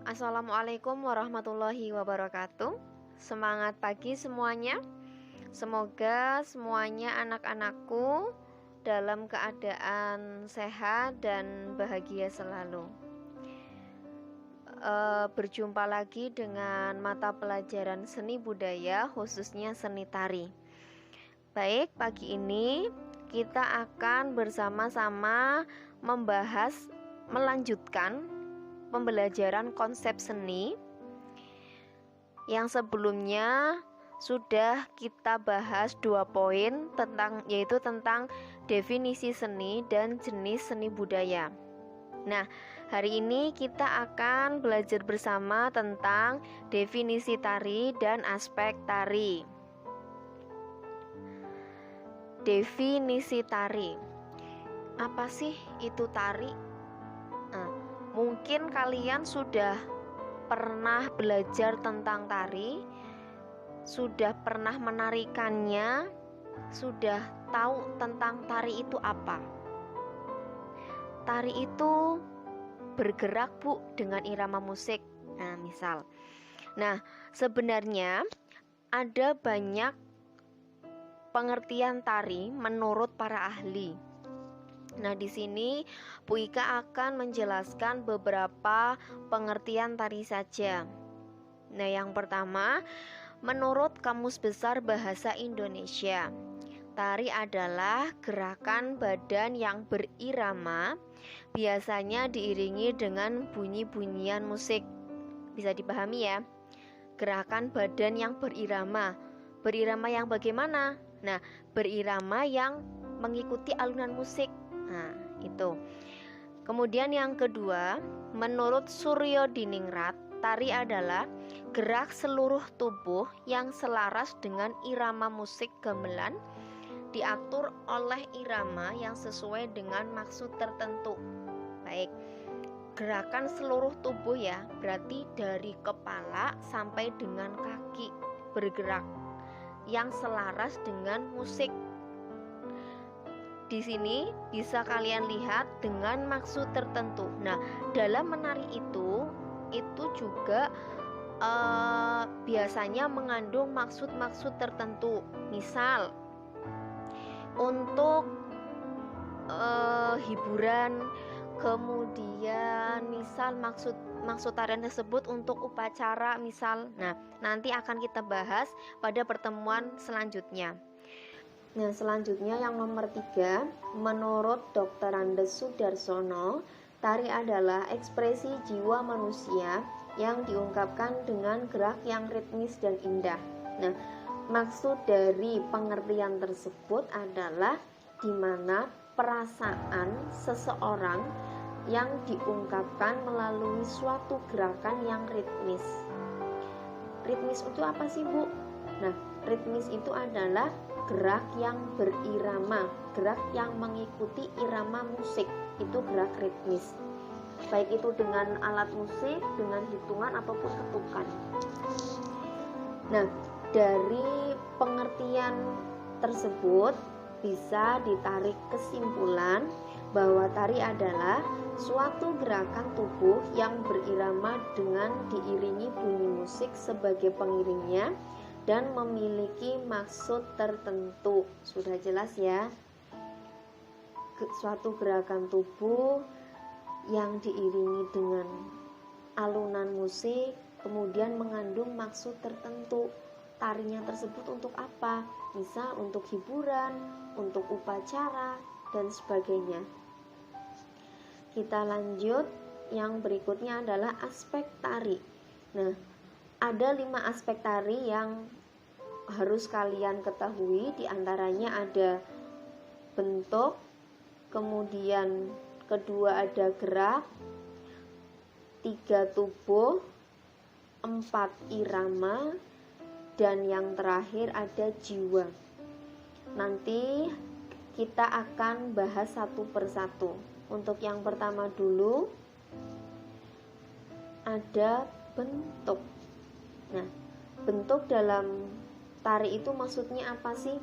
Assalamualaikum warahmatullahi wabarakatuh. Semangat pagi semuanya. Semoga semuanya anak-anakku dalam keadaan sehat dan bahagia selalu. Berjumpa lagi dengan mata pelajaran seni budaya, khususnya seni tari. Baik, pagi ini kita akan bersama-sama melanjutkan pembelajaran konsep seni yang sebelumnya sudah kita bahas 2 poin yaitu tentang definisi seni dan jenis seni budaya. Nah, hari ini kita akan belajar bersama tentang definisi tari dan aspek tari. Definisi tari. Apa sih itu tari? Mungkin kalian sudah pernah belajar tentang tari, sudah pernah menarikannya, sudah tahu tentang tari itu apa. Tari itu bergerak, Bu, dengan irama musik. Misal. Nah, sebenarnya ada banyak pengertian tari menurut para ahli. Nah, di sini Bu Ika akan menjelaskan beberapa pengertian tari saja. Nah, yang pertama, menurut Kamus Besar Bahasa Indonesia, tari adalah gerakan badan yang berirama, biasanya diiringi dengan bunyi-bunyian musik. Bisa dipahami ya? Gerakan badan yang berirama. Berirama yang bagaimana? Nah, berirama yang mengikuti alunan musik. Nah, itu. Kemudian yang kedua, menurut Suryo Diningrat, tari adalah gerak seluruh tubuh yang selaras dengan irama musik gamelan, diatur oleh irama yang sesuai dengan maksud tertentu. Baik, gerakan seluruh tubuh ya, berarti dari kepala sampai dengan kaki bergerak yang selaras dengan musik. Di sini bisa kalian lihat dengan maksud tertentu. Nah, dalam menari itu juga biasanya mengandung maksud-maksud tertentu. Misal untuk hiburan, kemudian misal maksud tarian tersebut untuk upacara misal. Nah, nanti akan kita bahas pada pertemuan selanjutnya. Nah, selanjutnya yang nomor 3, menurut Dr. Andes Sudarsono, tari adalah ekspresi jiwa manusia yang diungkapkan dengan gerak yang ritmis dan indah. Nah, maksud dari pengertian tersebut adalah di mana perasaan seseorang yang diungkapkan melalui suatu gerakan yang ritmis. Ritmis itu apa sih, Bu? Nah, ritmis itu adalah gerak yang berirama, gerak yang mengikuti irama musik, itu gerak ritmis. Baik itu dengan alat musik, dengan hitungan ataupun ketukan. Nah, dari pengertian tersebut bisa ditarik kesimpulan bahwa tari adalah suatu gerakan tubuh yang berirama dengan diiringi bunyi musik sebagai pengiringnya dan memiliki maksud tertentu. Sudah jelas ya? Suatu gerakan tubuh yang diiringi dengan alunan musik, kemudian mengandung maksud tertentu. Tarinya tersebut untuk apa? Misal untuk hiburan, untuk upacara, dan sebagainya. Kita lanjut, yang berikutnya adalah aspek tari. Nah, ada 5 aspek tari yang harus kalian ketahui diantaranya ada bentuk, kemudian kedua ada gerak, 3 tubuh, 4 irama, dan yang terakhir ada jiwa. Nanti kita akan bahas satu persatu. Untuk yang pertama dulu ada bentuk. Nah, bentuk dalam tari itu maksudnya apa sih?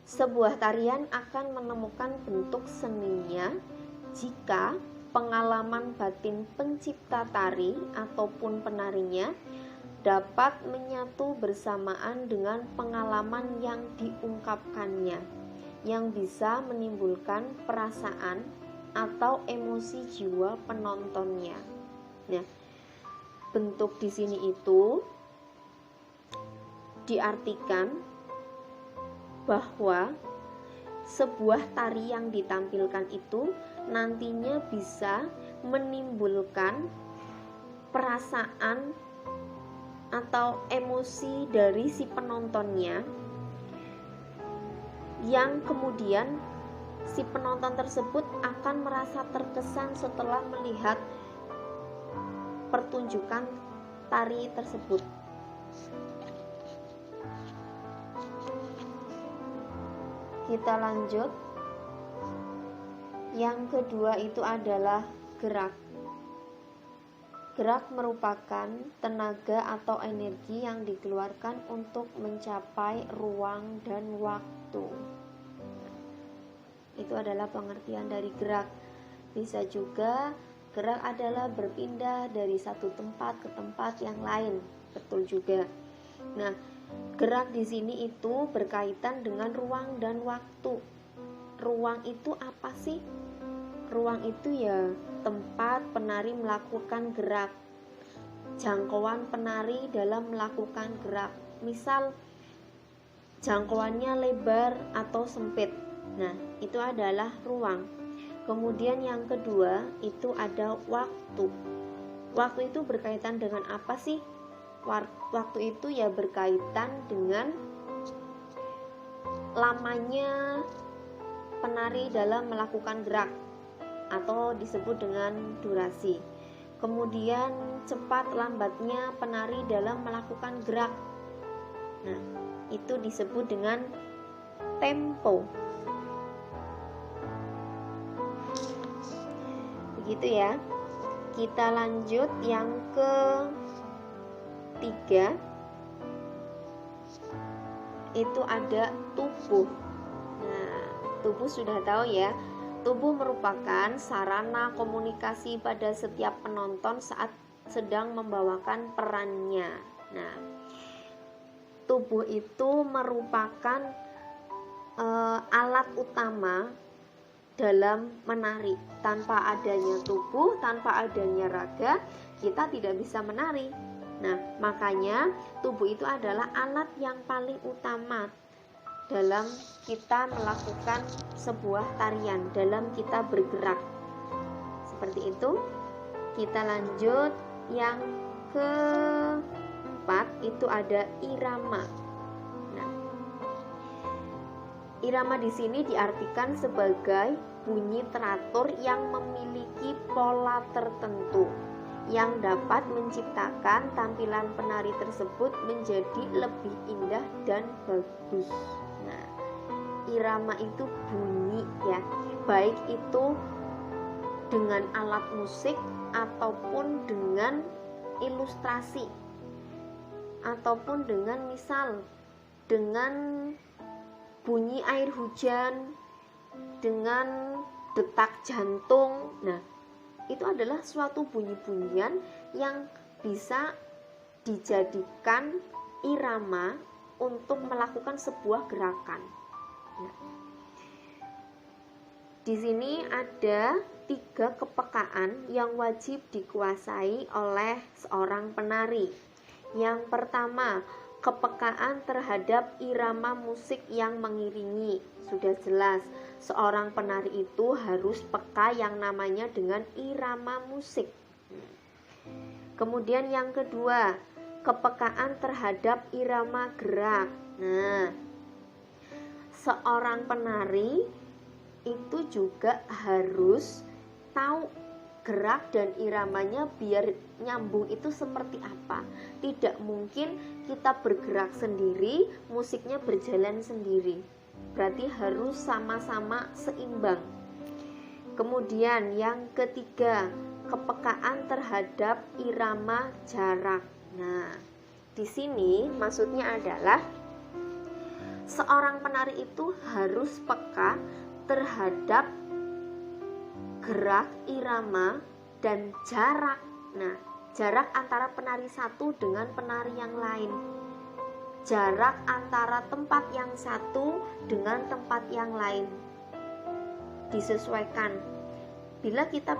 Sebuah tarian akan menemukan bentuk seninya jika pengalaman batin pencipta tari ataupun penarinya dapat menyatu bersamaan dengan pengalaman yang diungkapkannya, yang bisa menimbulkan perasaan atau emosi jiwa penontonnya. Nah, bentuk di sini itu diartikan bahwa sebuah tari yang ditampilkan itu nantinya bisa menimbulkan perasaan atau emosi dari si penontonnya, yang kemudian si penonton tersebut akan merasa terkesan setelah melihat pertunjukan tari tersebut. Kita lanjut. Yang kedua itu adalah gerak. Gerak merupakan tenaga atau energi yang dikeluarkan untuk mencapai ruang dan waktu. Itu adalah pengertian dari gerak. Bisa juga gerak adalah berpindah dari satu tempat ke tempat yang lain. Betul juga. Nah, gerak di sini itu berkaitan dengan ruang dan waktu. Ruang itu apa sih? Ruang itu ya tempat penari melakukan gerak. Jangkauan penari dalam melakukan gerak. Misal jangkauannya lebar atau sempit. Nah, itu adalah ruang. Kemudian yang kedua itu ada waktu. Waktu itu berkaitan dengan apa sih? Waktu itu ya berkaitan dengan lamanya penari dalam melakukan gerak atau disebut dengan durasi. Kemudian cepat lambatnya penari dalam melakukan gerak. Nah, itu disebut dengan tempo. Begitu ya. Kita lanjut yang ketiga, itu ada tubuh. Nah, tubuh sudah tahu ya. Tubuh merupakan sarana komunikasi pada setiap penonton saat sedang membawakan perannya. Nah, tubuh itu merupakan alat utama dalam menari. Tanpa adanya tubuh, tanpa adanya raga, kita tidak bisa menari. Nah, makanya tubuh itu adalah alat yang paling utama dalam kita melakukan sebuah tarian, dalam kita bergerak. Seperti itu. Kita lanjut yang keempat, itu ada irama. Nah, irama di sini diartikan sebagai bunyi teratur yang memiliki pola tertentu yang dapat menciptakan tampilan penari tersebut menjadi lebih indah dan bagus. Nah, irama itu bunyi ya, baik itu dengan alat musik ataupun dengan ilustrasi, ataupun dengan misal dengan bunyi air hujan, dengan detak jantung. Nah, itu adalah suatu bunyi-bunyian yang bisa dijadikan irama untuk melakukan sebuah gerakan. Nah, di sini ada 3 kepekaan yang wajib dikuasai oleh seorang penari. Yang pertama, kepekaan terhadap irama musik yang mengiringi. Sudah jelas, seorang penari itu harus peka yang namanya dengan irama musik. Kemudian yang kedua, kepekaan terhadap irama gerak. Nah, seorang penari itu juga harus tahu gerak dan iramanya biar nyambung itu seperti apa. Tidak mungkin kita bergerak sendiri, musiknya berjalan sendiri. Berarti harus sama-sama seimbang. Kemudian yang ketiga, kepekaan terhadap irama jarak. Nah, di sini maksudnya adalah seorang penari itu harus peka terhadap gerak, irama, dan jarak. Nah, jarak antara penari satu dengan penari yang lain. Jarak antara tempat yang satu dengan tempat yang lain. Disesuaikan. Bila kita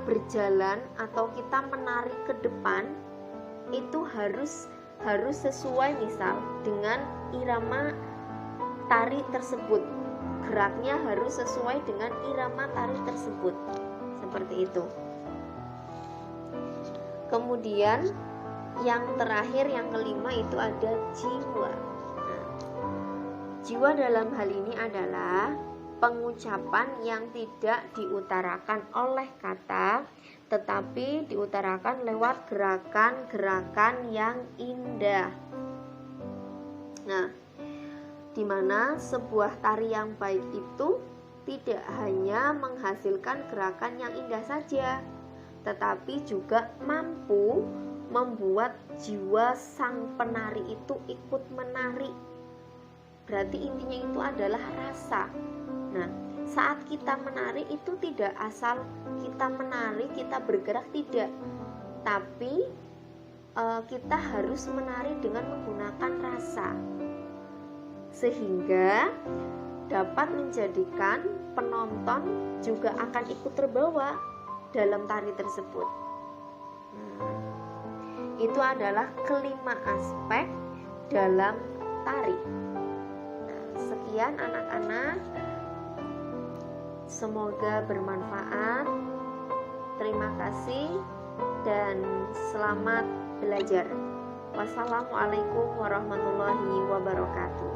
berjalan atau kita menari ke depan, itu harus sesuai dengan irama tari tersebut. Geraknya harus sesuai dengan irama tari tersebut. Seperti itu. Kemudian yang terakhir, yang kelima itu ada jiwa. Nah, jiwa dalam hal ini adalah pengucapan yang tidak diutarakan oleh kata, tetapi diutarakan lewat gerakan-gerakan yang indah. Nah, di mana sebuah tari yang baik itu tidak hanya menghasilkan gerakan yang indah saja, tetapi juga mampu membuat jiwa sang penari itu ikut menari. Berarti intinya itu adalah rasa. Nah, saat kita menari itu tidak asal kita menari, kita bergerak, tidak. Tapi kita harus menari dengan menggunakan rasa, sehingga dapat menjadikan penonton juga akan ikut terbawa dalam tari tersebut. Itu adalah kelima aspek dalam tari. Sekian anak-anak, semoga bermanfaat. Terima kasih dan selamat belajar. Wassalamualaikum warahmatullahi wabarakatuh.